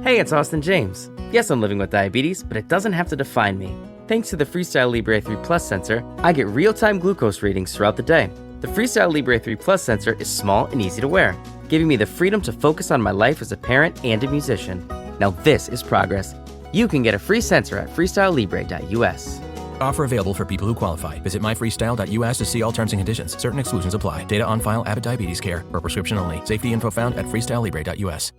Hey, it's Austin James. Yes, I'm living with diabetes, but it doesn't have to define me. Thanks to the Freestyle Libre 3 Plus sensor, I get real-time glucose readings throughout the day. The Freestyle Libre 3 Plus sensor is small and easy to wear, giving me the freedom to focus on my life as a parent and a musician. Now this is progress. You can get a free sensor at freestylelibre.us. Offer available for people who qualify. Visit myfreestyle.us to see all terms and conditions. Certain exclusions apply. Data on file. Abbott Diabetes Care. For prescription only. Safety info found at freestylelibre.us.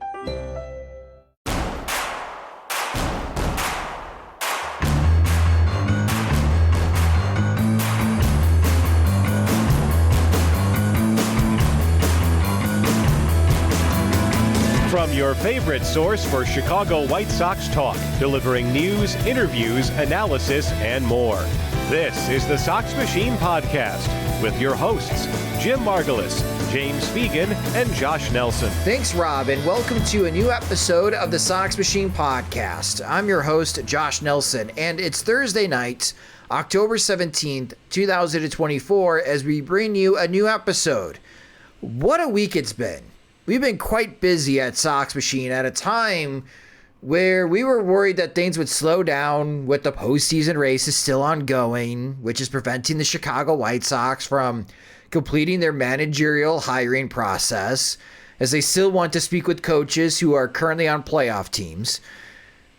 From your favorite source for Chicago White Sox talk, delivering news, interviews, analysis, and more. This is the Sox Machine podcast with your hosts, Jim Margulis, James Fegan, and Josh Nelson. Thanks, Rob, and welcome to a new episode of the Sox Machine podcast. I'm your host, Josh Nelson, and it's Thursday night, October 17th, 2024, as we bring you a new episode. What a week it's been. We've been quite busy at Sox Machine at a time where we were worried that things would slow down with the postseason races still ongoing, which is preventing the Chicago White Sox from completing their managerial hiring process, as they still want to speak with coaches who are currently on playoff teams.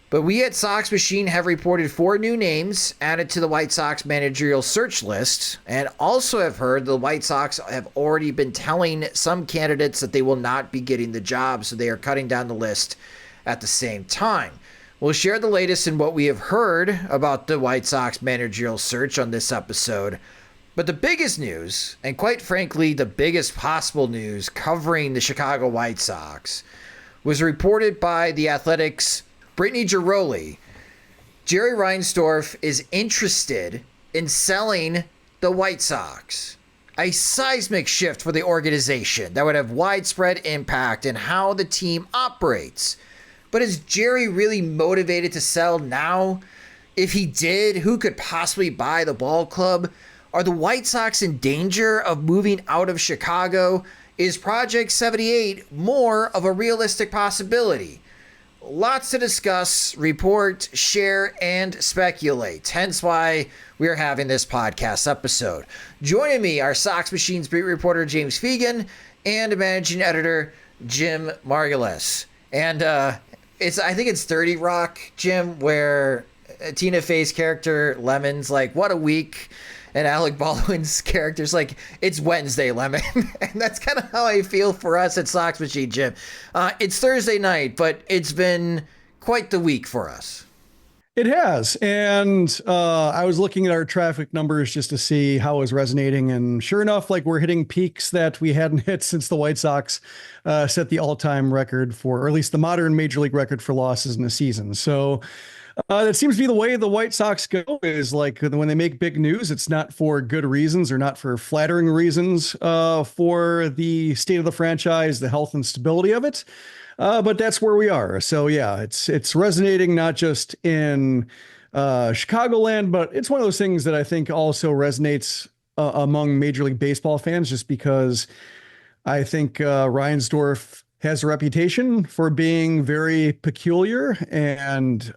But we at Sox Machine have reported 4 new names added to the White Sox managerial search list, and also have heard the White Sox have already been telling some candidates that they will not be getting the job, so they are cutting down the list at the same time. We'll share the latest in what we have heard about the White Sox managerial search on this episode. But the biggest news, and quite frankly the biggest possible news covering the Chicago White Sox, was reported by The Athletic's Brittany Ghiroli. Jerry Reinsdorf is interested in selling the White Sox. A seismic shift for the organization that would have widespread impact in how the team operates. But is Jerry really motivated to sell now? If he did, who could possibly buy the ball club? Are the White Sox in danger of moving out of Chicago? Is Project 78 more of a realistic possibility? Lots to discuss, report, share, and speculate. Hence why we are having this podcast episode. Joining me are Sox Machine's beat reporter James Fegan and managing editor Jim Margulis. And I think it's 30 Rock, Jim, where Tina Fey's character Lemon's like, what a week. And Alec Baldwin's character's like, it's Wednesday, Lemon. And that's kind of how I feel for us at Sox Machine, Jim. It's Thursday night, but it's been quite the week for us. It has. And I was looking at our traffic numbers just to see how it was resonating. And sure enough, like we're hitting peaks that we hadn't hit since the White Sox set the all-time record for, or at least the modern Major League record for losses in a season. So that seems to be the way the White Sox go, is like when they make big news, it's not for good reasons or not for flattering reasons for the state of the franchise, the health and stability of it. But that's where we are. So yeah, it's resonating not just in Chicagoland, but it's one of those things that I think also resonates among Major League Baseball fans, just because I think Reinsdorf has a reputation for being very peculiar and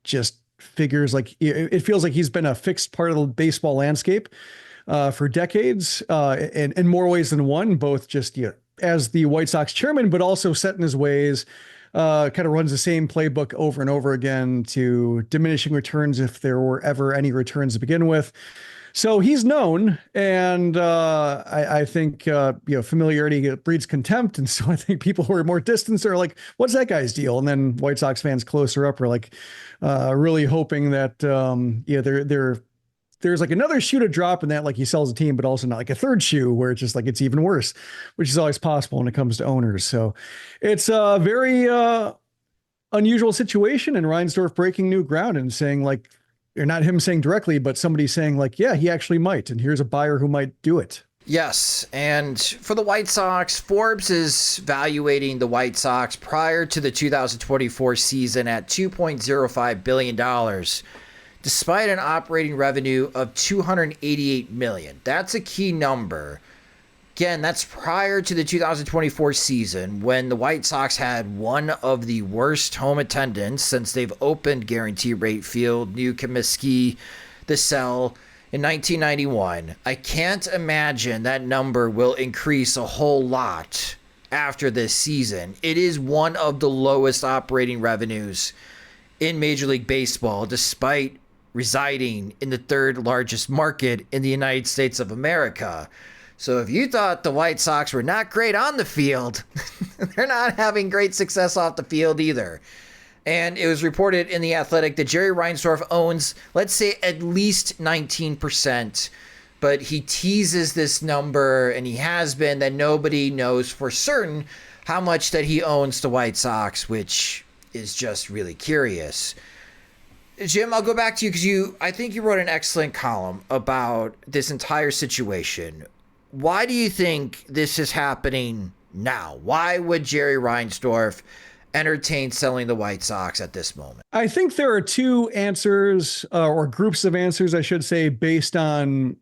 just figures like it feels like he's been a fixed part of the baseball landscape for decades in more ways than one, both just as the White Sox chairman, but also set in his ways, kind of runs the same playbook over and over again to diminishing returns if there were ever any returns to begin with. So he's known, and I think familiarity breeds contempt, and so I think people who are more distant are like, "What's that guy's deal?" And then White Sox fans closer up are like, really hoping that there's like another shoe to drop, and that like he sells a team, but also not like a third shoe where it's just like it's even worse, which is always possible when it comes to owners. So it's a very unusual situation, and Reinsdorf breaking new ground and saying like. Or not him saying directly, but somebody saying like, yeah, he actually might. And here's a buyer who might do it. Yes. And for the White Sox, Forbes is valuating the White Sox prior to the 2024 season at $2.05 billion, despite an operating revenue of $288 million. That's a key number. Again, that's prior to the 2024 season when the White Sox had one of the worst home attendance since they've opened Guarantee Rate Field, New Comiskey, the Cell in 1991. I can't imagine that number will increase a whole lot after this season. It is one of the lowest operating revenues in Major League Baseball, despite residing in the third largest market in the United States of America. So if you thought the White Sox were not great on the field, they're not having great success off the field either. And it was reported in The Athletic that Jerry Reinsdorf owns, let's say, at least 19%. But he teases this number, and he has been, that nobody knows for certain how much that he owns the White Sox, which is just really curious. Jim, I'll go back to you because I think you wrote an excellent column about this entire situation. Why do you think this is happening now? Why would Jerry Reinsdorf entertain selling the White Sox at this moment? I think there are two answers, or groups of answers, I should say, based on,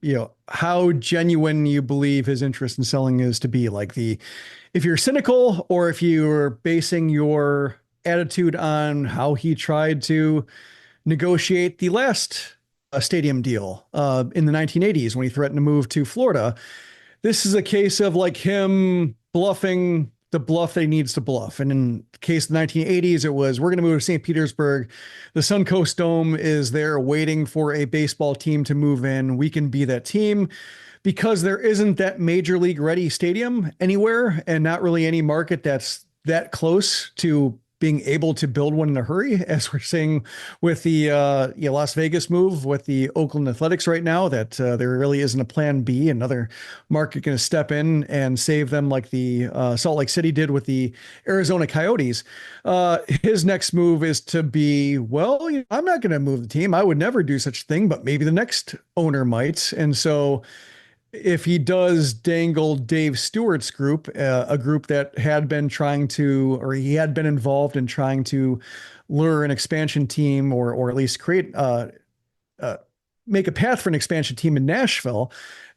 how genuine you believe his interest in selling is to be. Like if you're cynical, or if you're basing your attitude on how he tried to negotiate the last stadium deal in the 1980s when he threatened to move to Florida. This is a case of like him bluffing the bluff that he needs to bluff. And in the case of the 1980s, it was, we're going to move to St. Petersburg. The Suncoast Dome is there waiting for a baseball team to move in. We can be that team because there isn't that major league ready stadium anywhere, and not really any market that's that close to being able to build one in a hurry, as we're seeing with the Las Vegas move with the Oakland Athletics right now, that there really isn't a plan B, another market going to step in and save them like the Salt Lake City did with the Arizona Coyotes. His next move is to be, well, I'm not going to move the team. I would never do such a thing, but maybe the next owner might. And so if he does dangle Dave Stewart's group, a group that had been trying to, or he had been involved in trying to lure an expansion team, or at least create, make a path for an expansion team in Nashville,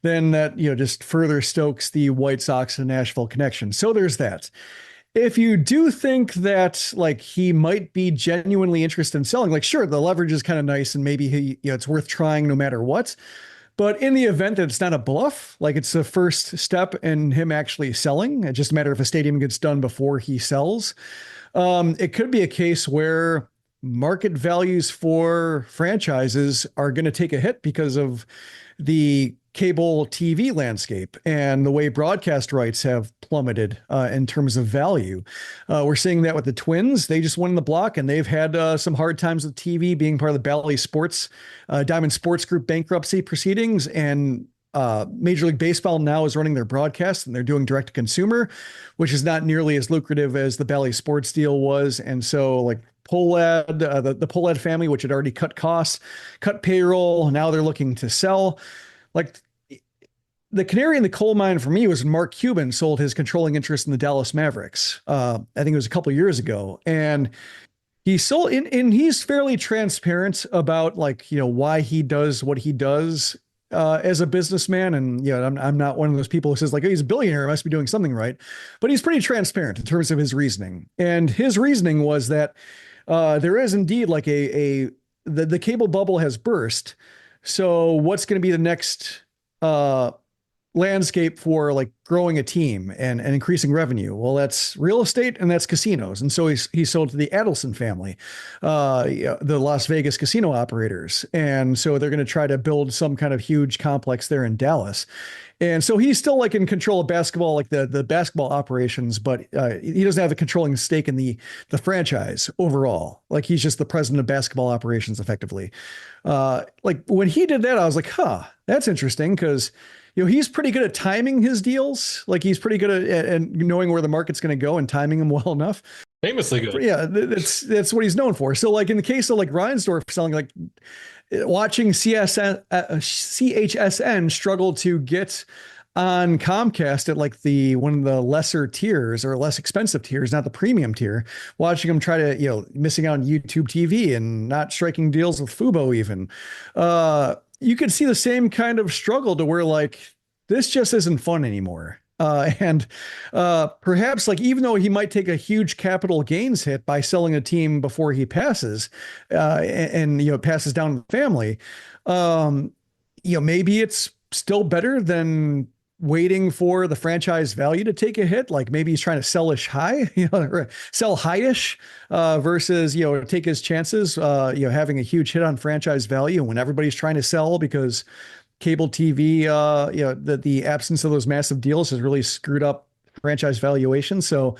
then that, just further stokes the White Sox and Nashville connection. So there's that. If you do think that like he might be genuinely interested in selling, like, sure, the leverage is kind of nice and maybe it's worth trying no matter what. But in the event that it's not a bluff, like it's the first step in him actually selling, it's just a matter if a stadium gets done before he sells. It could be a case where market values for franchises are going to take a hit because of the cable TV landscape and the way broadcast rights have plummeted in terms of value. We're seeing that with the Twins. They just won the block, and they've had some hard times with TV being part of the Bally Sports, Diamond Sports Group bankruptcy proceedings. And Major League Baseball now is running their broadcast, and they're doing direct to consumer, which is not nearly as lucrative as the Bally Sports deal was. And so like Pohlad, the Pohlad family, which had already cut costs, cut payroll, now they're looking to sell. Like the canary in the coal mine for me was when Mark Cuban sold his controlling interest in the Dallas Mavericks. I think it was a couple of years ago, and he sold and he's fairly transparent about like, why he does what he does as a businessman. And I'm not one of those people who says like, oh, he's a billionaire, must be doing something right, but he's pretty transparent in terms of his reasoning. And his reasoning was that there is indeed like the cable bubble has burst. So what's going to be the next landscape for like growing a team and increasing revenue? Well, that's real estate and that's casinos. And so he sold to the Adelson family, the Las Vegas casino operators. And so they're going to try to build some kind of huge complex there in Dallas. And so he's still like in control of basketball, like the basketball operations, but he doesn't have a controlling stake in the franchise overall. Like he's just the president of basketball operations effectively. Like when he did that, I was like, that's interesting. Cause he's pretty good at timing his deals. Like he's pretty good at knowing where the market's going to go and timing them well enough. Famously good. Yeah. That's what he's known for. So like in the case of like Reinsdorf selling, like watching CHSN struggle to get on Comcast at like one of the lesser tiers or less expensive tiers, not the premium tier, watching them try to, missing out on YouTube TV and not striking deals with Fubo even. You could see the same kind of struggle to where like, this just isn't fun anymore. And perhaps like even though he might take a huge capital gains hit by selling a team before he passes, and passes down to the family, maybe it's still better than waiting for the franchise value to take a hit. Like maybe he's trying to sellish high, or sell highish, versus, take his chances, having a huge hit on franchise value when everybody's trying to sell because cable TV, the absence of those massive deals has really screwed up franchise valuation. So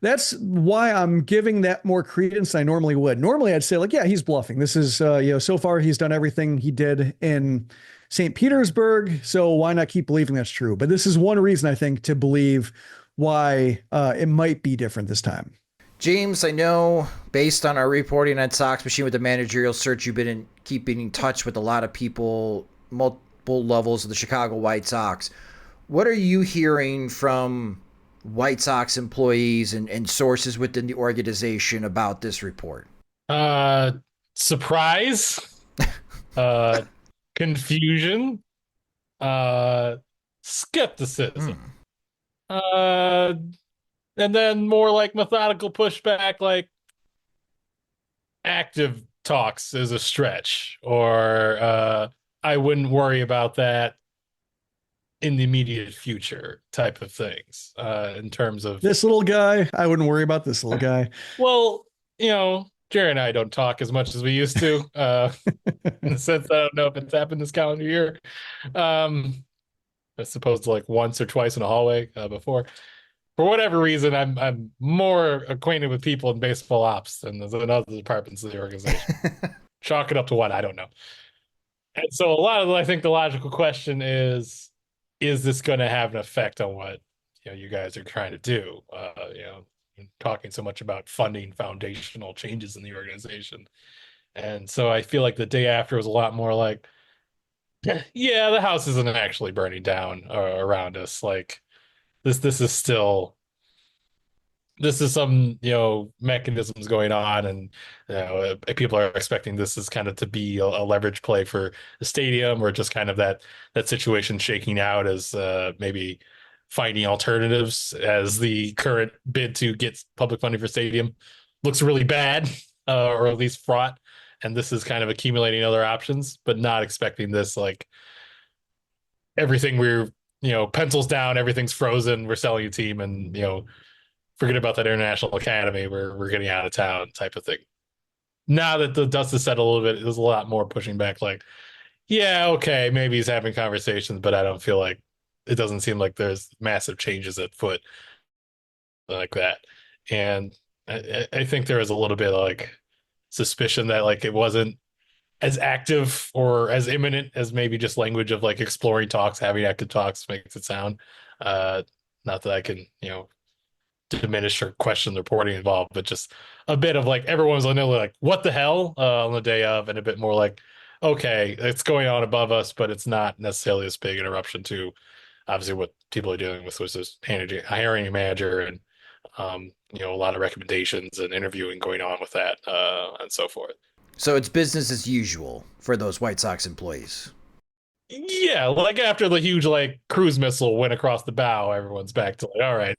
that's why I'm giving that more credence than I normally would. Normally I'd say like, yeah, he's bluffing. This is, so far he's done everything he did in St. Petersburg. So why not keep believing that's true? But this is one reason I think to believe why it might be different this time. James, I know based on our reporting on Sox Machine with the managerial search, you've been keeping in touch with a lot of people, multiple levels of the Chicago White Sox. What are you hearing from White Sox employees and sources within the organization about this report? Surprise, confusion, skepticism, and then more like methodical pushback, like active talks is a stretch, or I wouldn't worry about that in the immediate future type of things, in terms of this little guy. I wouldn't worry about this little guy. Well, Jerry and I don't talk as much as we used to, in the sense that I don't know if it's happened this calendar year, as opposed to like once or twice in a hallway before. For whatever reason, I'm more acquainted with people in baseball ops than other departments of the organization. Chalk it up to what? I don't know. And so I think the logical question is this going to have an effect on what you guys are trying to do? Talking so much about funding foundational changes in the organization. And so I feel like the day after was a lot more like, yeah, the house isn't actually burning down around us. Like this is still, this is some, mechanisms going on, and people are expecting this is kind of to be a leverage play for the stadium, or just kind of that situation shaking out as maybe finding alternatives, as the current bid to get public funding for stadium looks really bad, or at least fraught. And this is kind of accumulating other options, but not expecting this, like everything we're, pencils down, everything's frozen, we're selling a team, and, forget about that international academy, we're getting out of town type of thing. Now that the dust has settled a little bit, there's a lot more pushing back, like, yeah, okay, maybe he's having conversations, but I don't feel like, it doesn't seem like there's massive changes at foot like that. And I think there is a little bit of like suspicion that like it wasn't as active or as imminent as maybe just language of like exploring talks, having active talks makes it sound. Not that I can, diminish or question the reporting involved, but just a bit of like everyone was like, what the hell, on the day of, and a bit more like, okay, it's going on above us, but it's not necessarily as big an eruption to obviously what people are dealing with, was just hiring a manager, and a lot of recommendations and interviewing going on with that, and so forth. So it's business as usual for those White Sox employees. Yeah, like after the huge like cruise missile went across the bow, everyone's back to like, all right,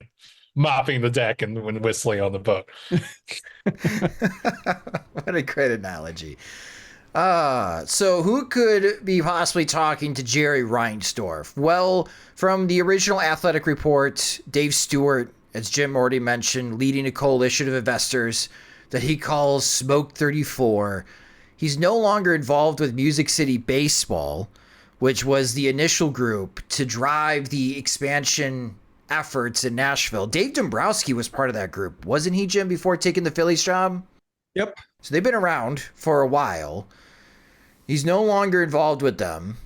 mopping the deck and whistling on the boat. What a great analogy. So who could be possibly talking to Jerry Reinsdorf? Well, from the original Athletic report, Dave Stewart, as Jim already mentioned, leading a coalition of investors that he calls Smoke 34. He's no longer involved with Music City Baseball, which was the initial group to drive the expansion efforts in Nashville. Dave Dombrowski was part of that group, wasn't he, Jim, before taking the Phillies job? Yep. So they've been around for a while. He's no longer involved with them.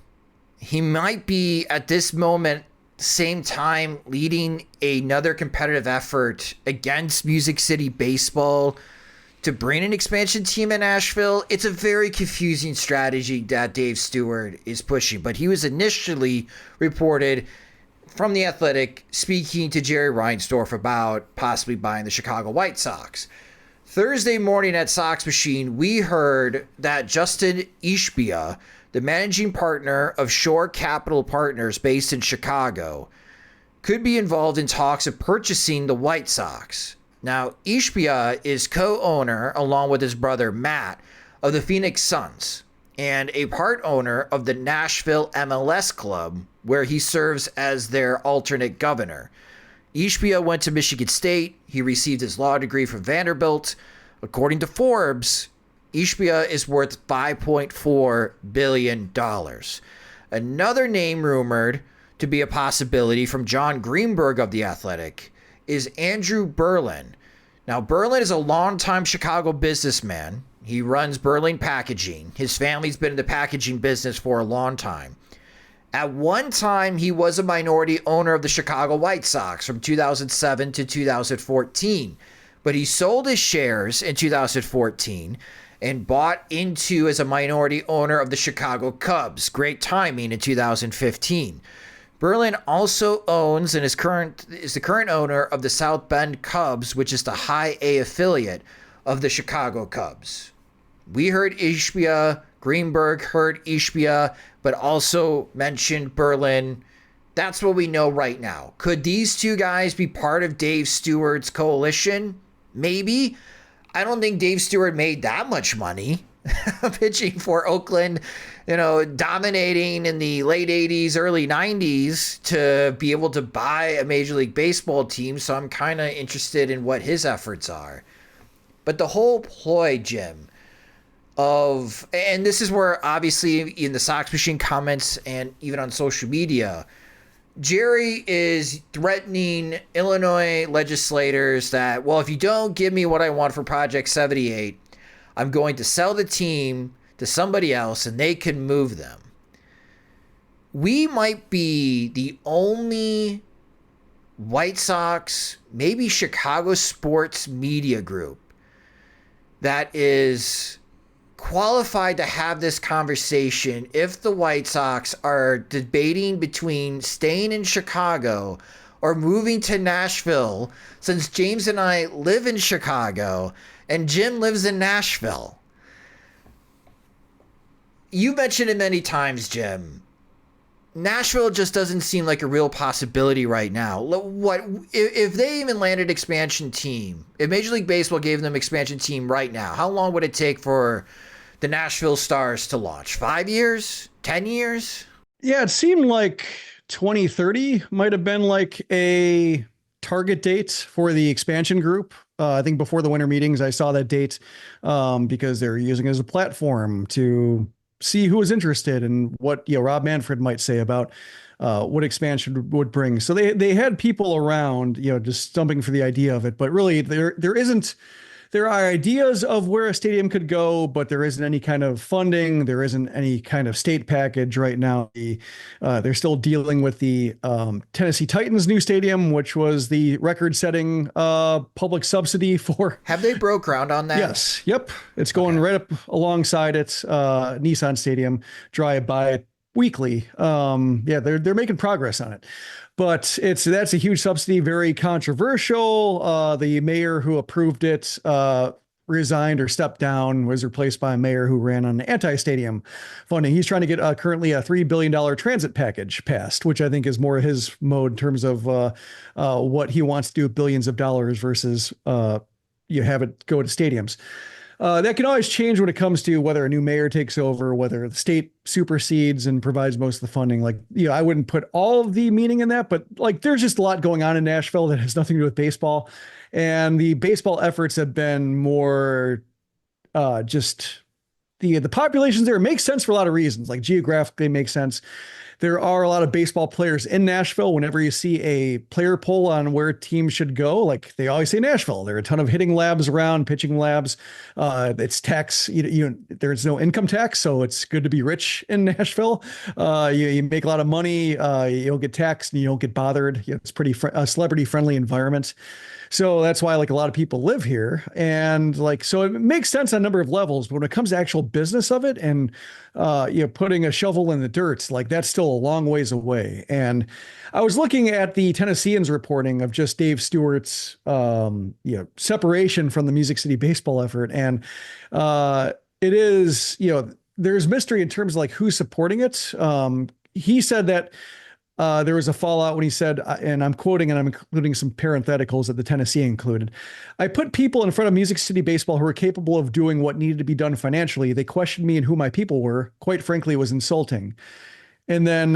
He might be, at this moment, same time, leading another competitive effort against Music City Baseball to bring an expansion team in Nashville. It's a very confusing strategy that Dave Stewart is pushing, but he was initially reported from The Athletic speaking to Jerry Reinsdorf about possibly buying the Chicago White Sox. Thursday morning at Sox Machine, we heard that Justin Ishbia, the managing partner of Shore Capital Partners based in Chicago, could be involved in talks of purchasing the White Sox. Now, Ishbia is co-owner, along with his brother Matt, of the Phoenix Suns, and a part owner of the Nashville MLS club, where he serves as their alternate governor. Ishbia went to Michigan State. He received his law degree from Vanderbilt. According to Forbes, Ishbia is worth $5.4 billion. Another name rumored to be a possibility from John Greenberg of The Athletic is Andrew Berlin. Now, Berlin is a longtime Chicago businessman. He runs Berlin Packaging. His family's been in the packaging business for a long time. At one time, he was a minority owner of the Chicago White Sox from 2007 to 2014, but he sold his shares in 2014 and bought into as a minority owner of the Chicago Cubs. Great timing in 2015. Berlin also owns and is the current owner of the South Bend Cubs, which is the High A affiliate of the Chicago Cubs. We heard Ishbia, Greenberg heard Ishbia, but also mentioned Berlin. That's what we know right now. Could these two guys be part of Dave Stewart's coalition? Maybe. I don't think Dave Stewart made that much money pitching for Oakland, dominating in the late 80s, early 90s to be able to buy a Major League Baseball team. So I'm kind of interested in what his efforts are. But the whole ploy, Jim, and this is where obviously in the Sox Machine comments and even on social media, Jerry is threatening Illinois legislators that, well, if you don't give me what I want for Project 78, I'm going to sell the team to somebody else and they can move them. We might be the only White Sox, maybe Chicago sports media group that is qualified to have this conversation if the White Sox are debating between staying in Chicago or moving to Nashville, since James and I live in Chicago and Jim lives in Nashville. You mentioned it many times, Jim. Nashville just doesn't seem like a real possibility right now. What if they even landed expansion team? If Major League Baseball gave them expansion team right now, how long would it take for the Nashville Stars to launch? 5 years? 10 years? Yeah, it seemed like 2030 might have been like a target date for the expansion group. I think before the winter meetings, I saw that date because they're using it as a platform to see who was interested and what Rob Manfred might say about what expansion would bring. So they had people around, just stumping for the idea of it. But really, there are ideas of where a stadium could go, but there isn't any kind of funding. There isn't any kind of state package right now. They're still dealing with the Tennessee Titans new stadium, which was the record-setting public subsidy for. Have they broke ground on that? Yes. Yep. It's going right up alongside it. Nissan Stadium. Drive by it weekly. They're making progress on it. But that's a huge subsidy, very controversial. The mayor who approved it resigned or stepped down, was replaced by a mayor who ran on anti-stadium funding. He's trying to get currently a $3 billion transit package passed, which I think is more his mode in terms of what he wants to do with billions of dollars versus you have it go to stadiums. That can always change when it comes to whether a new mayor takes over, whether the state supersedes and provides most of the funding. I wouldn't put all of the meaning in that, but there's just a lot going on in Nashville that has nothing to do with baseball. And the baseball efforts have been more just the populations there. It makes sense for a lot of reasons, like geographically it makes sense. There are a lot of baseball players in Nashville. Whenever you see a player poll on where teams should go, they always say Nashville. There are a ton of hitting labs around, pitching labs. It's tax. There's no income tax, so it's good to be rich in Nashville. You make a lot of money. You don't get taxed and you don't get bothered. It's pretty celebrity friendly environment. So that's why a lot of people live here. And so it makes sense on a number of levels, but when it comes to actual business of it and, putting a shovel in the dirt, that's still a long ways away. And I was looking at the Tennesseans reporting of just Dave Stewart's, separation from the Music City baseball effort. And, it is, there's mystery in terms of who's supporting it. He said that there was a fallout when he said, and I'm quoting and I'm including some parentheticals that the Tennessee included. I put people in front of Music City Baseball who were capable of doing what needed to be done financially. They questioned me and who my people were. Quite frankly, it was insulting. And then,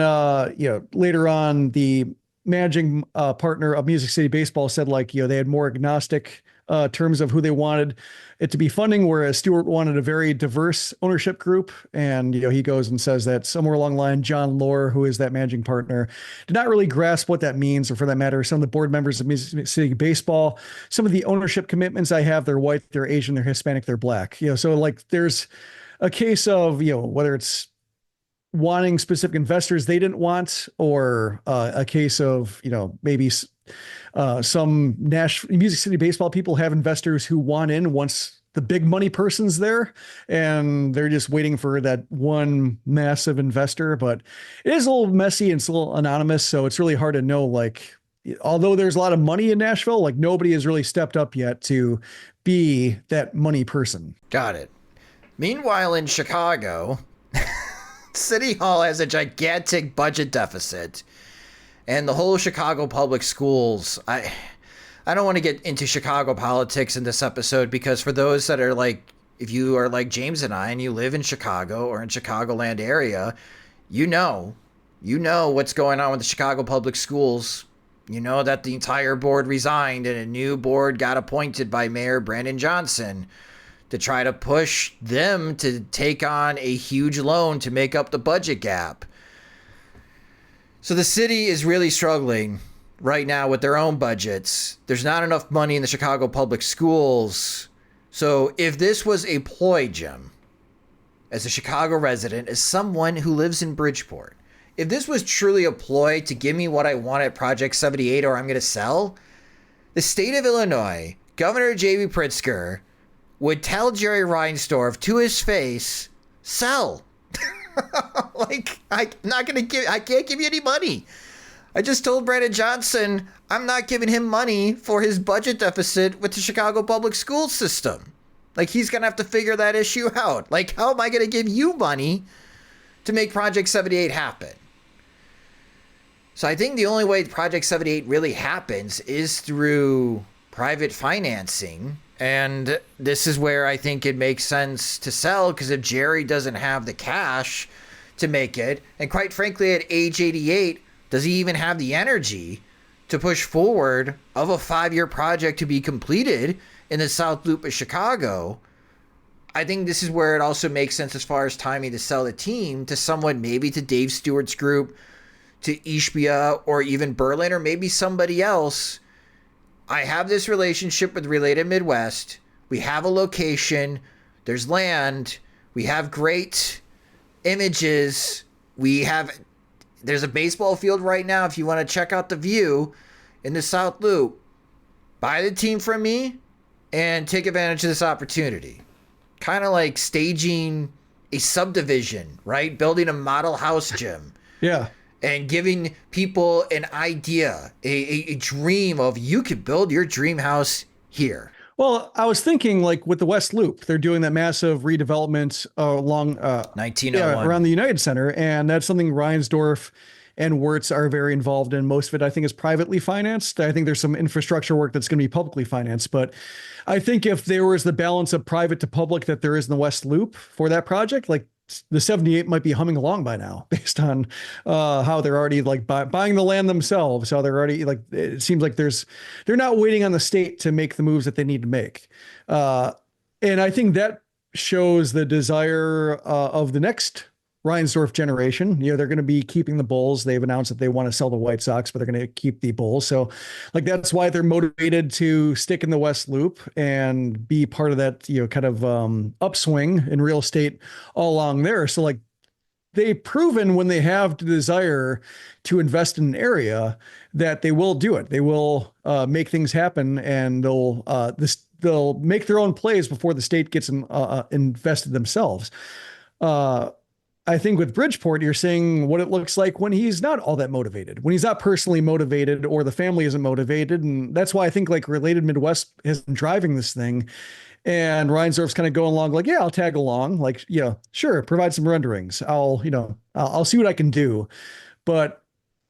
later on, the managing partner of Music City Baseball said, like, they had more agnostic terms of who they wanted it to be funding, whereas Stewart wanted a very diverse ownership group. And, he goes and says that somewhere along the line, John Lohr, who is that managing partner, did not really grasp what that means, or for that matter, some of the board members of Music City Baseball, some of the ownership commitments I have, they're white, they're Asian, they're Hispanic, they're black. So like there's a case of, whether it's wanting specific investors they didn't want, or a case of, maybe some Music City Baseball people have investors who want in once the big money person's there, and they're just waiting for that one massive investor. But it is a little messy and it's a little anonymous, so it's really hard to know, like, although there's a lot of money in Nashville, like nobody has really stepped up yet to be that money person. Got it. Meanwhile, in Chicago, City Hall has a gigantic budget deficit, and the whole Chicago public schools, I don't want to get into Chicago politics in this episode, because for those that are like, if you are like James and I and you live in Chicago or in Chicagoland area, you know what's going on with the Chicago public schools. You know that the entire board resigned and a new board got appointed by Mayor Brandon Johnson to try to push them to take on a huge loan to make up the budget gap. So the city is really struggling right now with their own budgets. There's not enough money in the Chicago public schools. So if this was a ploy, Jim, as a Chicago resident, as someone who lives in Bridgeport, if this was truly a ploy to give me what I want at Project 78 or I'm going to sell, the state of Illinois, Governor J.B. Pritzker, would tell Jerry Reinsdorf to his face, sell. Like, I can't give you any money. I just told Brandon Johnson I'm not giving him money for his budget deficit with the Chicago public school system. Like, he's going to have to figure that issue out. Like, how am I going to give you money to make Project 78 happen? So I think the only way Project 78 really happens is through private financing. And this is where I think it makes sense to sell, because if Jerry doesn't have the cash to make it, and quite frankly, at age 88, does he even have the energy to push forward of a 5-year project to be completed in the South Loop of Chicago? I think this is where it also makes sense as far as timing to sell the team to someone, maybe to Dave Stewart's group, to Ishbia, or even Berlin, or maybe somebody else. I have this relationship with Related Midwest. We have a location. There's land. We have great images. There's a baseball field right now. If you want to check out the view in the South Loop, buy the team from me and take advantage of this opportunity. Kind of like staging a subdivision, right? Building a model house gym. Yeah. And giving people an idea, a dream of, you could build your dream house here. Well, I was thinking, like, with the West Loop, they're doing that massive redevelopment along 1901 around the United Center, and that's something Reinsdorf and Wirtz are very involved in. Most of it, I think, is privately financed. I think there's some infrastructure work that's going to be publicly financed, but I think if there was the balance of private to public that there is in the West Loop for that project, like, the 78 might be humming along by now, based on how they're already like buying the land themselves. How they're already, like, it seems like they're not waiting on the state to make the moves that they need to make. And I think that shows the desire of the next Reinsdorf generation. They're going to be keeping the Bulls. They've announced that they want to sell the White Sox, but they're going to keep the Bulls. So, like, that's why they're motivated to stick in the West Loop and be part of that, kind of upswing in real estate all along there. So, like, they've proven when they have the desire to invest in an area that they will do it. They will make things happen, and they'll make their own plays before the state gets invested themselves. I think with Bridgeport, you're seeing what it looks like when he's not all that motivated, when he's not personally motivated or the family isn't motivated. And that's why I think, like, Related Midwest has been driving this thing. And Reinsdorf's kind of going along like, yeah, I'll tag along. Like, yeah, sure. Provide some renderings. I'll see what I can do. But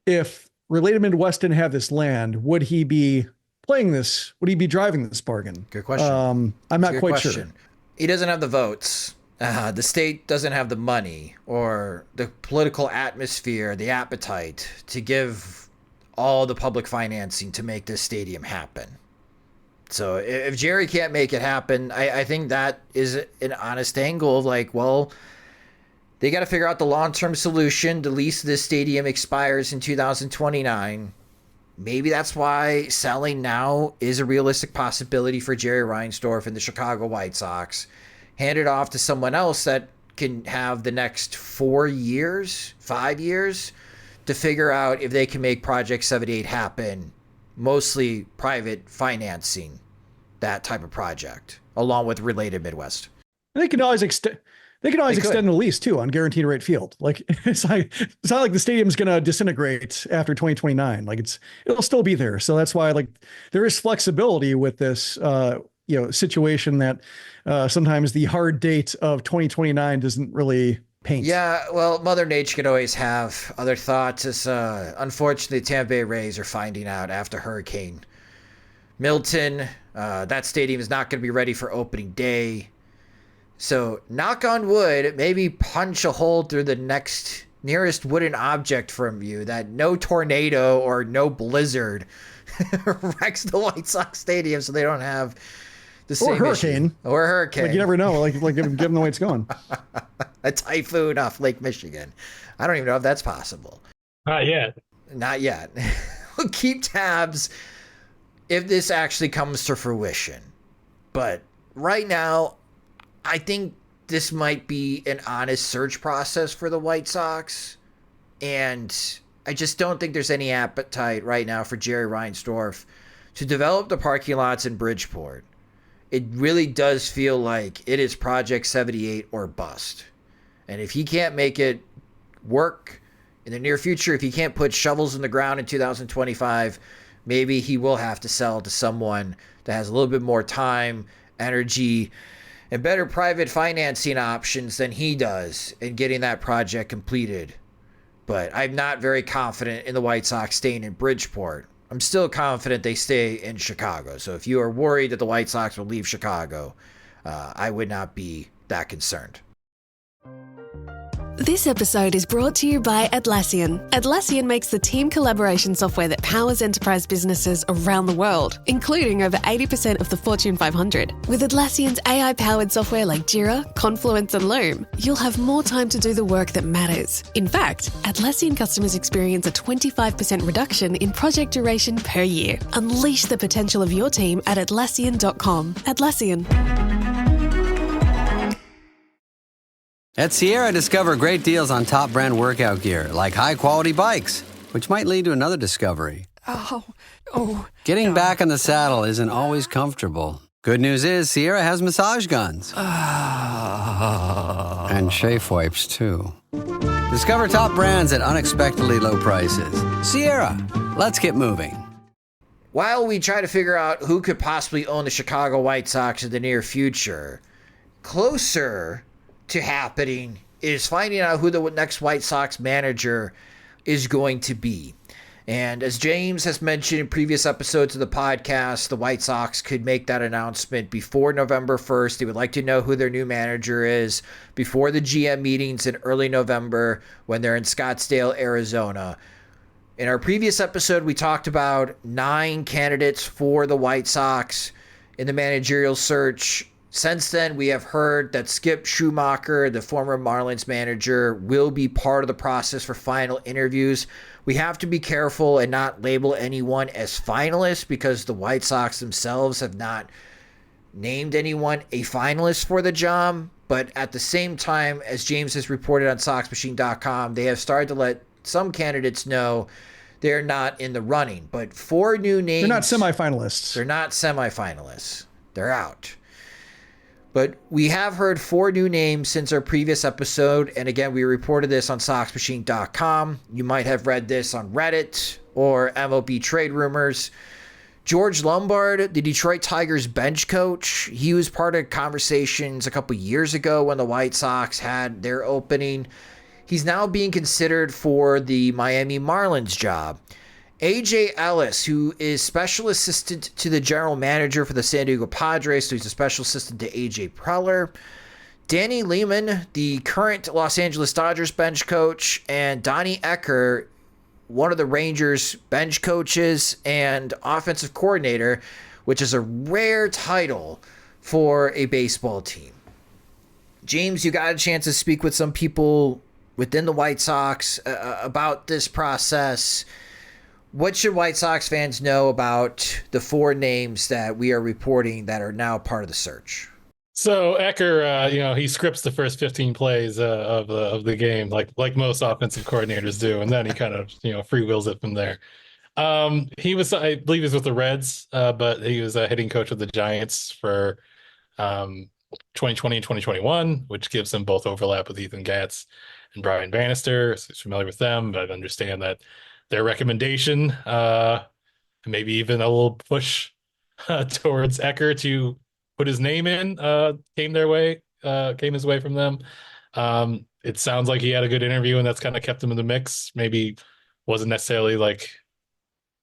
if Related Midwest didn't have this land, would he be playing this? Would he be driving this bargain? Good question. I'm not quite sure. He doesn't have the votes. The state doesn't have the money or the political atmosphere, the appetite to give all the public financing to make this stadium happen. So if Jerry can't make it happen, I think that is an honest angle of like, well, they got to figure out the long-term solution. The lease of this stadium expires in 2029. Maybe that's why selling now is a realistic possibility for Jerry Reinsdorf and the Chicago White Sox. Hand it off to someone else that can have the next 4 years, 5 years to figure out if they can make Project 78 happen. Mostly private financing that type of project, along with Related Midwest. And they can always extend. They can always extend the lease too on guaranteed rate field. Like it's not like the stadium's going to disintegrate after 2029. Like it'll still be there. So that's why like there is flexibility with this situation that sometimes the hard date of 2029 doesn't really paint. Yeah, well, Mother Nature could always have other thoughts. As unfortunately, Tampa Bay Rays are finding out after Hurricane Milton, that stadium is not going to be ready for opening day. So, knock on wood, maybe punch a hole through the nearest wooden object from you that no tornado or no blizzard wrecks the White Sox stadium, so they don't have the same hurricane issue. Or hurricane. Like you never know. Like given the way it's going. A typhoon off Lake Michigan. I don't even know if that's possible. Not yet. Not yet. We'll keep tabs if this actually comes to fruition. But right now, I think this might be an honest search process for the White Sox. And I just don't think there's any appetite right now for Jerry Reinsdorf to develop the parking lots in Bridgeport. It really does feel like it is Project 78 or bust. And if he can't make it work in the near future, if he can't put shovels in the ground in 2025, maybe he will have to sell to someone that has a little bit more time, energy, and better private financing options than he does in getting that project completed. But I'm not very confident in the White Sox staying in Bridgeport. I'm still confident they stay in Chicago. So if you are worried that the White Sox will leave Chicago, I would not be that concerned. This episode is brought to you by Atlassian. Atlassian makes the team collaboration software that powers enterprise businesses around the world, including over 80% of the Fortune 500. With Atlassian's AI-powered software like Jira, Confluence, and Loom, you'll have more time to do the work that matters. In fact, Atlassian customers experience a 25% reduction in project duration per year. Unleash the potential of your team at Atlassian.com. Atlassian. At Sierra, discover great deals on top brand workout gear, like high-quality bikes, which might lead to another discovery. Getting back in the saddle isn't always comfortable. Good news is Sierra has massage guns. And chafe wipes, too. Discover top brands at unexpectedly low prices. Sierra, let's get moving. While we try to figure out who could possibly own the Chicago White Sox in the near future, closer to happening is finding out who the next White Sox manager is going to be. And as James has mentioned in previous episodes of the podcast, the White Sox could make that announcement before November 1st. They would like to know who their new manager is before the GM meetings in early November when they're in Scottsdale, Arizona. In our previous episode, we talked about 9 candidates for the White Sox in the managerial search. Since then, we have heard that Skip Schumacher, the former Marlins manager, will be part of the process for final interviews. We have to be careful and not label anyone as finalists because the White Sox themselves have not named anyone a finalist for the job. But at the same time, as James has reported on SoxMachine.com, they have started to let some candidates know they're not in the running. But 4 new names. They're not semifinalists. They're not semifinalists. They're out. But we have heard 4 new names since our previous episode. And again, we reported this on SoxMachine.com. You might have read this on Reddit or MLB Trade Rumors. George Lombard, the Detroit Tigers bench coach, he was part of conversations a couple years ago when the White Sox had their opening. he's now being considered for the Miami Marlins job. AJ Ellis, who is special assistant to the general manager for the San Diego Padres, so he's a special assistant to AJ Preller. Danny Lehman, the current Los Angeles Dodgers bench coach, and Donnie Ecker, one of the Rangers bench coaches and offensive coordinator, which is a rare title for a baseball team. James, you got a chance to speak with some people within the White Sox about this process. What should White Sox fans know about the 4 names that we are reporting that are now part of the search? So Ecker, he scripts the first 15 plays of the game, like most offensive coordinators do, and then he kind of freewheels it from there. He was, I believe, he was with the Reds, but he was a hitting coach with the Giants for 2020 and 2021, which gives him both overlap with Ethan Gatz and Brian Bannister. So he's familiar with them, but I understand that their recommendation, maybe even a little push towards Ecker to put his name in, came his way from them. It sounds like he had a good interview, and that's kind of kept him in the mix. Maybe wasn't necessarily like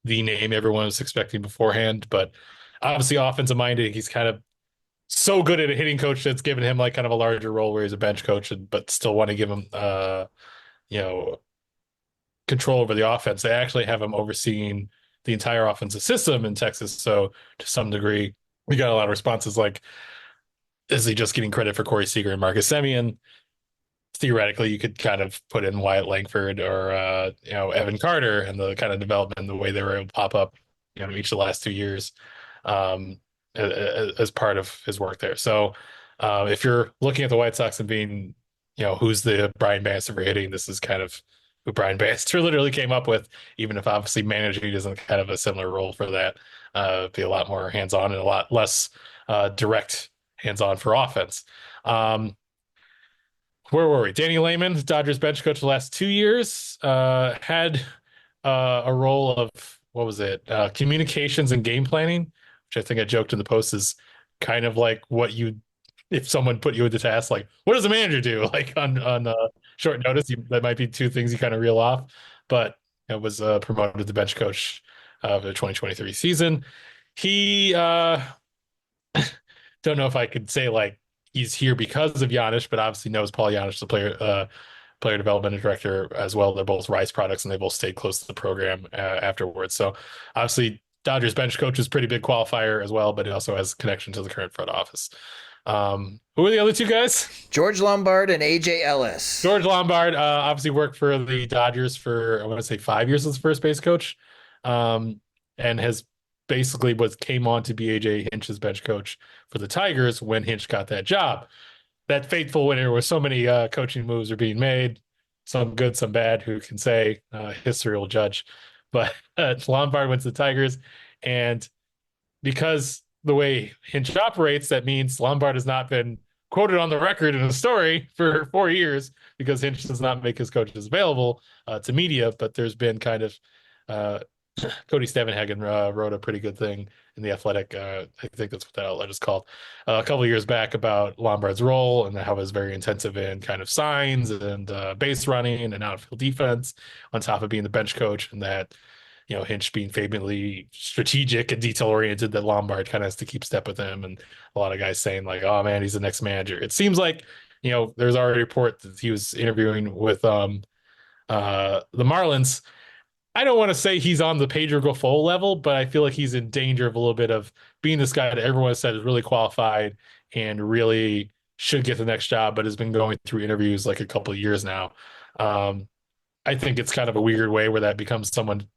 the name everyone was expecting beforehand, but obviously offensive minded. He's kind of so good at a hitting coach that's given him like kind of a larger role where he's a bench coach, but still want to give him, control over the offense. They actually have him overseeing the entire offensive system in Texas. So to some degree, we got a lot of responses like, is he just getting credit for Corey Seager and Marcus Semien? Theoretically, you could kind of put in Wyatt Langford or Evan Carter and the kind of development, the way they were able to pop up, each of the last 2 years as part of his work there. So if you're looking at the White Sox and being, who's the Brian Bannister for hitting, this is kind of who Brian Bannister literally came up with, even if obviously managing isn't kind of a similar role for that. Be a lot more hands-on and a lot less direct hands-on for offense. Where were we? Danny Lehman, Dodgers bench coach the last 2 years, had a role of, what was it? Communications and game planning, which I think I joked in the post is kind of like if someone put you into task, like, what does a manager do? Like on short notice, that might be 2 things you kind of reel off, but it was promoted to bench coach of the 2023 season. He, don't know if I could say like he's here because of Giannis, but obviously knows Paul Giannis, the player development director as well. They're both Rice products, and they both stayed close to the program afterwards. So obviously Dodgers bench coach is pretty big qualifier as well, but it also has connection to the current front office. Who are the other 2 guys? George Lombard and AJ Ellis. George Lombard obviously worked for the Dodgers for, I want to say 5 years as first base coach, and has basically came on to be AJ Hinch's bench coach for the Tigers when Hinch got that job. That fateful winter where so many coaching moves are being made, some good, some bad, who can say, history will judge. But Lombard went to the Tigers, and because the way Hinch operates, that means Lombard has not been quoted on the record in a story for 4 years because Hinch does not make his coaches available to media. But there's been kind of Cody Stevenhagen wrote a pretty good thing in The Athletic. I think that's what that outlet is called, a couple of years back, about Lombard's role and how it was very intensive in kind of signs and base running and outfield defense, on top of being the bench coach, and that Hinch being famously strategic and detail oriented, that Lombard kind of has to keep step with him. And a lot of guys saying like, oh man, he's the next manager. It seems like there's already a report that he was interviewing with the Marlins. I don't want to say he's on the Pedro Grifol level, but I feel like he's in danger of a little bit of being this guy that everyone said is really qualified and really should get the next job, but has been going through interviews like a couple of years now. I think it's kind of a weird way where that becomes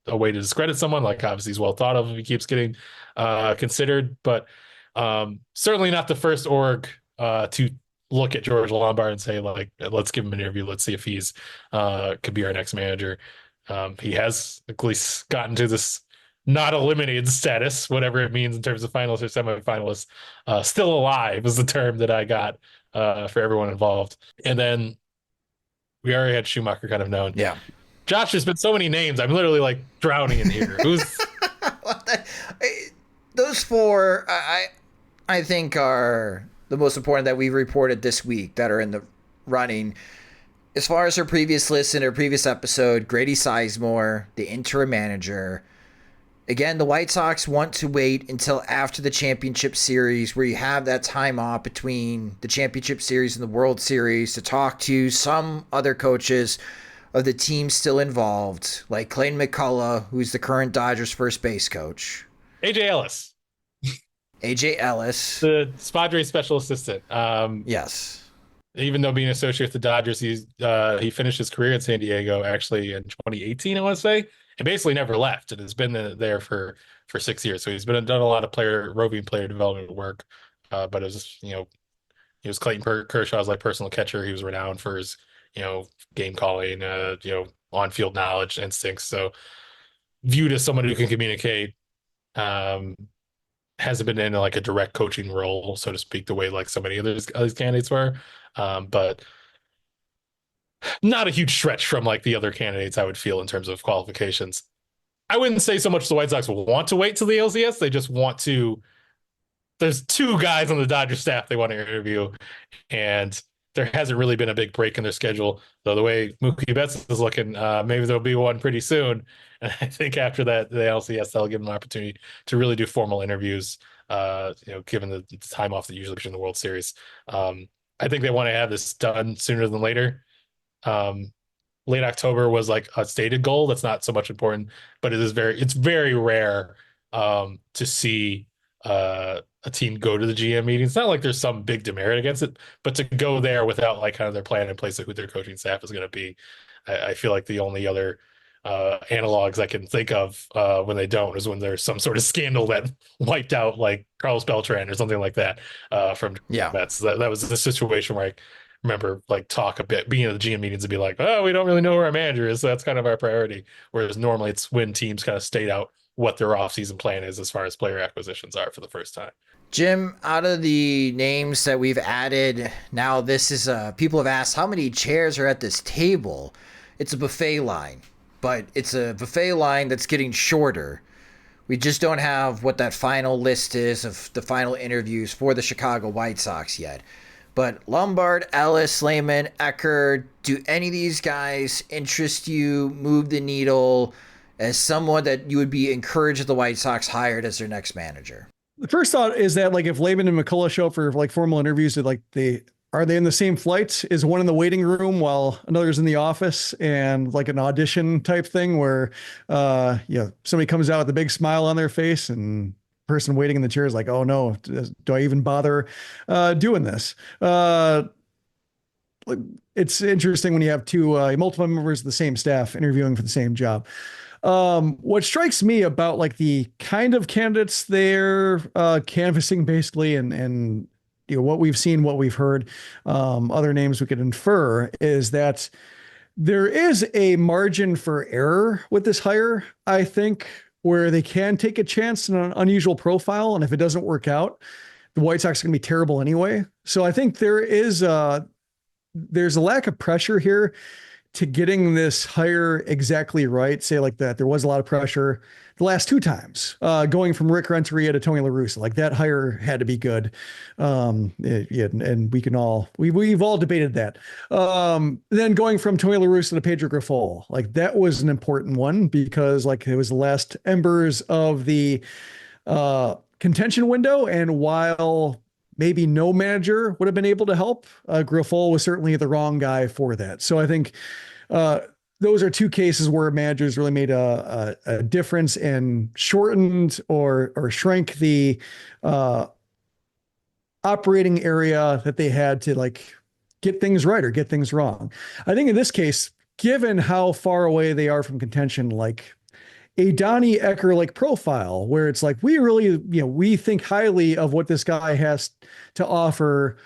a way to discredit someone. Like, obviously he's well thought of if he keeps getting considered, but certainly not the first org to look at George Lombard and say like, let's give him an interview. Let's see if he's could be our next manager. He has at least gotten to this not eliminated status, whatever it means in terms of finalists or semifinalists. Still alive is the term that I got for everyone involved. And then we already had Schumacher kind of known. Yeah. Josh, there's been so many names. I'm literally like drowning in here. Who's those 4? I think are the most important that we reported this week that are in the running. As far as our previous list in our previous episode, Grady Sizemore, the interim manager. Again, the White Sox want to wait until after the championship series, where you have that time off between the championship series and the World Series, to talk to some other coaches of the team still involved, like Clayton McCullough, who's the current Dodgers first base coach. AJ Ellis. AJ Ellis. The Padres special assistant. Yes. Even though being associated with the Dodgers, he finished his career in San Diego actually in 2018, I want to say, and basically never left, and has been there for 6 years. So he's done a lot of roving player development work. But it was just, he was Clayton Kershaw's like personal catcher. He was renowned for his game calling, on field knowledge, instincts. So viewed as someone who can communicate. Hasn't been in like a direct coaching role, so to speak, the way like so many others candidates were. But not a huge stretch from like the other candidates, I would feel, in terms of qualifications. I wouldn't say so much the White Sox want to wait till the LCS. They just want to. There's 2 guys on the Dodgers staff they want to interview, and there hasn't really been a big break in their schedule. Though the way Mookie Betts is looking, maybe there'll be one pretty soon. And I think after that, the LCS, that'll give them an opportunity to really do formal interviews, given the time off that usually in the World Series. I think they want to have this done sooner than later. Late October was like a stated goal. That's not so much important, but it's very rare to see a team go to the GM meeting. It's not like there's some big demerit against it, but to go there without like kind of their plan in place of who their coaching staff is going to be, I feel like the only other analogs I can think of when they don't is when there's some sort of scandal that wiped out like Carlos Beltran or something like that from Mets. That was the situation where I remember like talk a bit being at the GM meetings and be like, oh, we don't really know who our manager is, so that's kind of our priority. Whereas normally it's when teams kind of state out what their offseason plan is as far as player acquisitions are for the first time. Jim, out of the names that we've added, now this is people have asked how many chairs are at this table. It's a buffet line, but it's a buffet line that's getting shorter. We just don't have what that final list is of the final interviews for the Chicago White Sox yet. But Lombard, Ellis, Lehman, Ecker, do any of these guys interest you, move the needle as someone that you would be encouraged if the White Sox hired as their next manager? The first thought is that like if Lehman and McCullough show up for like formal interviews, are they in the same flight? Is one in the waiting room while another's in the office, and like an audition type thing where somebody comes out with a big smile on their face and the person waiting in the chair is like, oh no, do I even bother doing this? It's interesting when you have 2 multiple members of the same staff interviewing for the same job. What strikes me about like the kind of candidates they're canvassing basically, and what we've seen, what we've heard, other names we could infer, is that there is a margin for error with this hire, I think, where they can take a chance in an unusual profile, and if it doesn't work out, the White Sox are going to be terrible anyway. So I think there's a lack of pressure here to getting this hire exactly right. Say like that, there was a lot of pressure the last 2 times, going from Rick Renteria to Tony La Russa. Like that hire had to be good. And we've all debated that. Then going from Tony La Russa to Pedro Grifol, like that was an important one because like it was the last embers of the contention window. And while maybe no manager would have been able to help, Grifol was certainly the wrong guy for that. So I think those are 2 cases where managers really made a difference and shortened or shrank the operating area that they had to like get things right or get things wrong. I think in this case, given how far away they are from contention, like a Donnie Ecker like profile where it's like, we really, we think highly of what this guy has to offer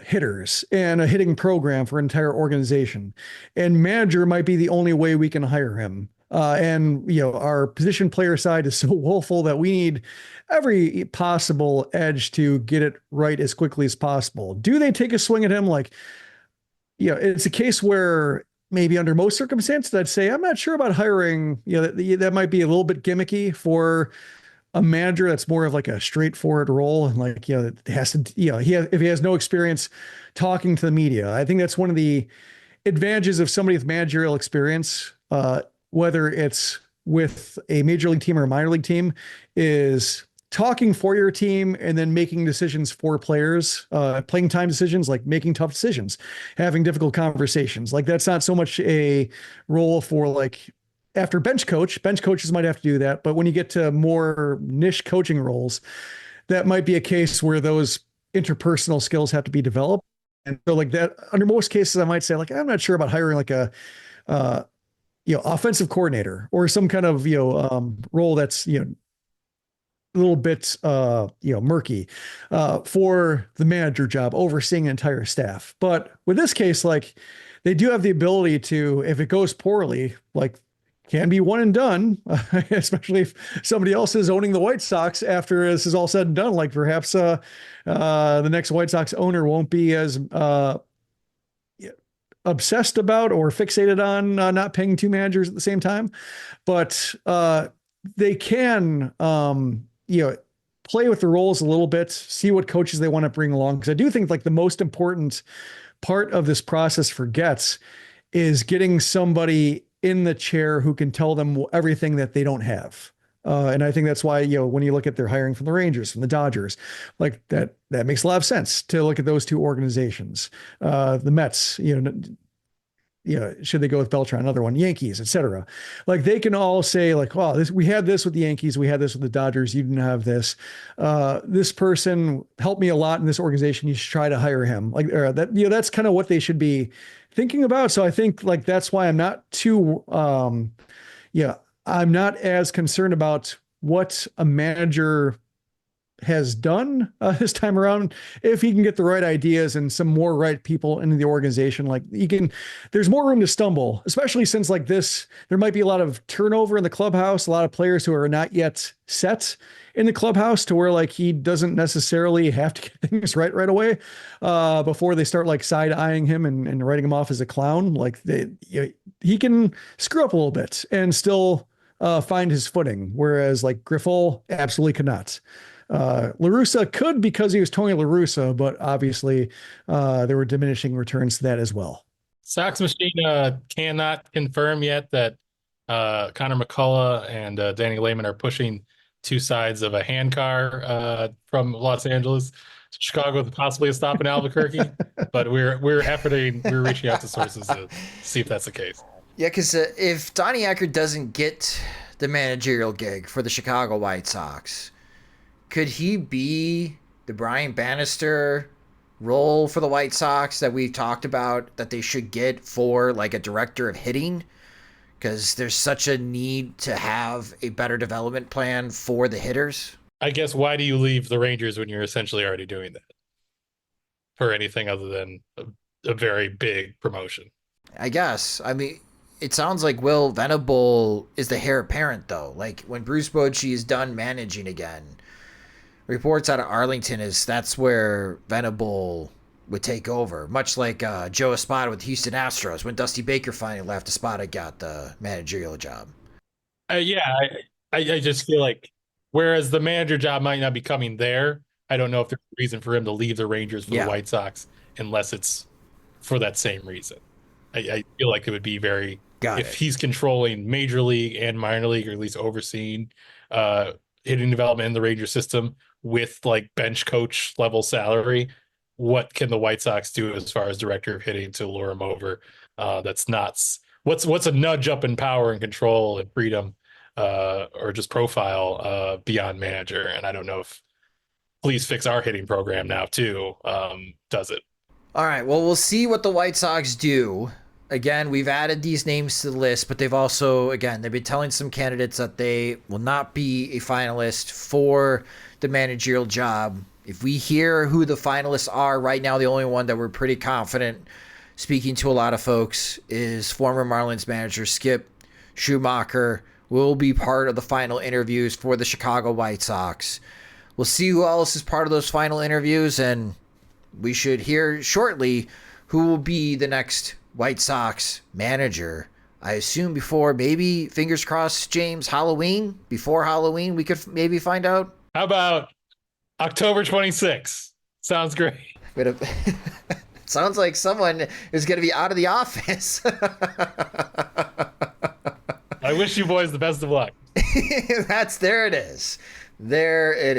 hitters and a hitting program for an entire organization, and manager might be the only way we can hire him. Our position player side is so woeful that we need every possible edge to get it right as quickly as possible. Do they take a swing at him? Like, it's a case where maybe under most circumstances, I'd say, I'm not sure about hiring, that might be a little bit gimmicky for a manager that's more of like a straightforward role. And like, it has to, if he has no experience talking to the media. I think that's one of the advantages of somebody with managerial experience, whether it's with a major league team or a minor league team, is talking for your team and then making decisions for players, playing time decisions, like making tough decisions, having difficult conversations. Like that's not so much a role for like after bench coaches might have to do that. But when you get to more niche coaching roles, that might be a case where those interpersonal skills have to be developed. And so like that, under most cases, I might say like, I'm not sure about hiring like a, offensive coordinator or some kind of, role that's, a little bit, murky, for the manager job, overseeing an entire staff. But with this case, like they do have the ability to, if it goes poorly, like can be one and done, especially if somebody else is owning the White Sox after this is all said and done. Like perhaps, the next White Sox owner won't be as, obsessed about or fixated on not paying two managers at the same time, but they can, play with the roles a little bit, see what coaches they want to bring along. Because I do think like the most important part of this process for Getz is getting somebody in the chair who can tell them everything that they don't have. And I think that's why, when you look at their hiring from the Rangers, from the Dodgers, like that makes a lot of sense to look at those two organizations. The Mets, should they go with Beltran, another one, Yankees, et cetera. Like they can all say like, wow, we had this with the Yankees. We had this with the Dodgers. You didn't have this. This person helped me a lot in this organization. You should try to hire him. Like that, that's kind of what they should be thinking about. So I think like, that's why I'm not too, I'm not as concerned about what a manager has done this time around. If he can get the right ideas and some more right people into the organization, like there's more room to stumble, especially since like this, there might be a lot of turnover in the clubhouse, a lot of players who are not yet set in the clubhouse to where like he doesn't necessarily have to get things right away before they start like side eyeing him and writing him off as a clown. Like he can screw up a little bit and still find his footing. Whereas like Griffel absolutely could not. La Russa could because he was Tony La Russa, but obviously there were diminishing returns to that as well. Sox Machine cannot confirm yet that Connor McCullough and Danny Lehman are pushing two sides of a handcar from Los Angeles to Chicago with possibly a stop in Albuquerque. But we're reaching out to sources to see if that's the case. Yeah, because if Donnie Eckert doesn't get the managerial gig for the Chicago White Sox, could he be the Brian Bannister role for the White Sox that we've talked about that they should get for like a director of hitting? Because there's such a need to have a better development plan for the hitters. I guess why do you leave the Rangers when you're essentially already doing that for anything other than a very big promotion? I guess. I mean, it sounds like Will Venable is the heir apparent, though. Like when Bruce Bochy is done managing again, reports out of Arlington is that's where Venable would take over, much like Joe Espada with Houston Astros when Dusty Baker finally left. Espada got the managerial job. I just feel like whereas the manager job might not be coming there, I don't know if there's a reason for him to leave the Rangers for the White Sox unless it's for that same reason. I feel like it would be very if he's controlling major league and minor league, or at least overseeing hitting development in the Ranger system with like bench coach level salary. What can the White Sox do as far as director of hitting to lure him over? That's not what's a nudge up in power and control and freedom, or just profile beyond manager. And I don't know if Please Fix Our Hitting program now too does it. All right. Well, we'll see what the White Sox do. Again, we've added these names to the list, but they've also, they've been telling some candidates that they will not be a finalist for the managerial job. If we hear who the finalists are right now, the only one that we're pretty confident speaking to a lot of folks is former Marlins manager Skip Schumacher will be part of the final interviews for the Chicago White Sox. We'll see who else is part of those final interviews, and we should hear shortly who will be the next White Sox manager. I assume before, maybe, fingers crossed, James, Halloween? Before Halloween, we could maybe find out? How about October 26th? Sounds great. Sounds like someone is going to be out of the office. I wish you boys the best of luck. There it is. There it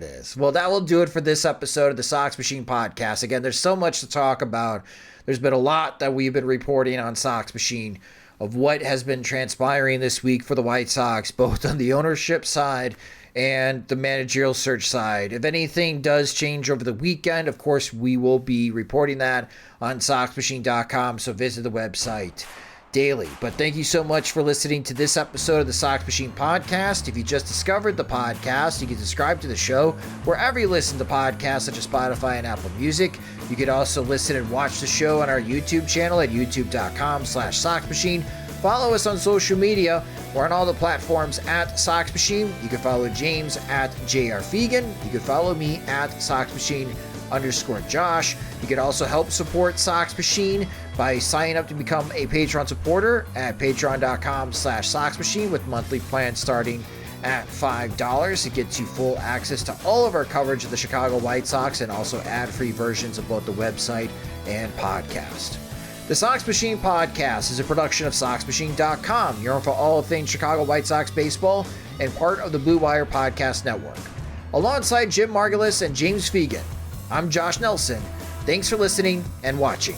is. Well, that will do it for this episode of the Sox Machine podcast. Again, there's so much to talk about. There's been a lot that we've been reporting on Sox Machine of what has been transpiring this week for the White Sox, both on the ownership side and the managerial search side. If anything does change over the weekend, of course, we will be reporting that on SoxMachine.com, so visit the website daily. But thank you so much for listening to this episode of the Sox Machine podcast. If you just discovered the podcast, you can subscribe to the show wherever you listen to podcasts, such as Spotify and Apple Music. You can also listen and watch the show on our YouTube channel at youtube.com/SoxMachine. Follow us on social media. We're on all the platforms at Sox Machine. You can follow James at JR Fegan. You can follow me at SoxMachine_Josh. You can also help support Sox Machine by signing up to become a Patreon supporter at patreon.com/SoxMachine with monthly plans starting at $5. It gets you full access to all of our coverage of the Chicago White Sox and also ad-free versions of both the website and podcast. The Sox Machine podcast is a production of SoxMachine.com, your home for all things Chicago White Sox baseball and part of the Blue Wire Podcast Network. Alongside Jim Margulis and James Fegan, I'm Josh Nelson. Thanks for listening and watching.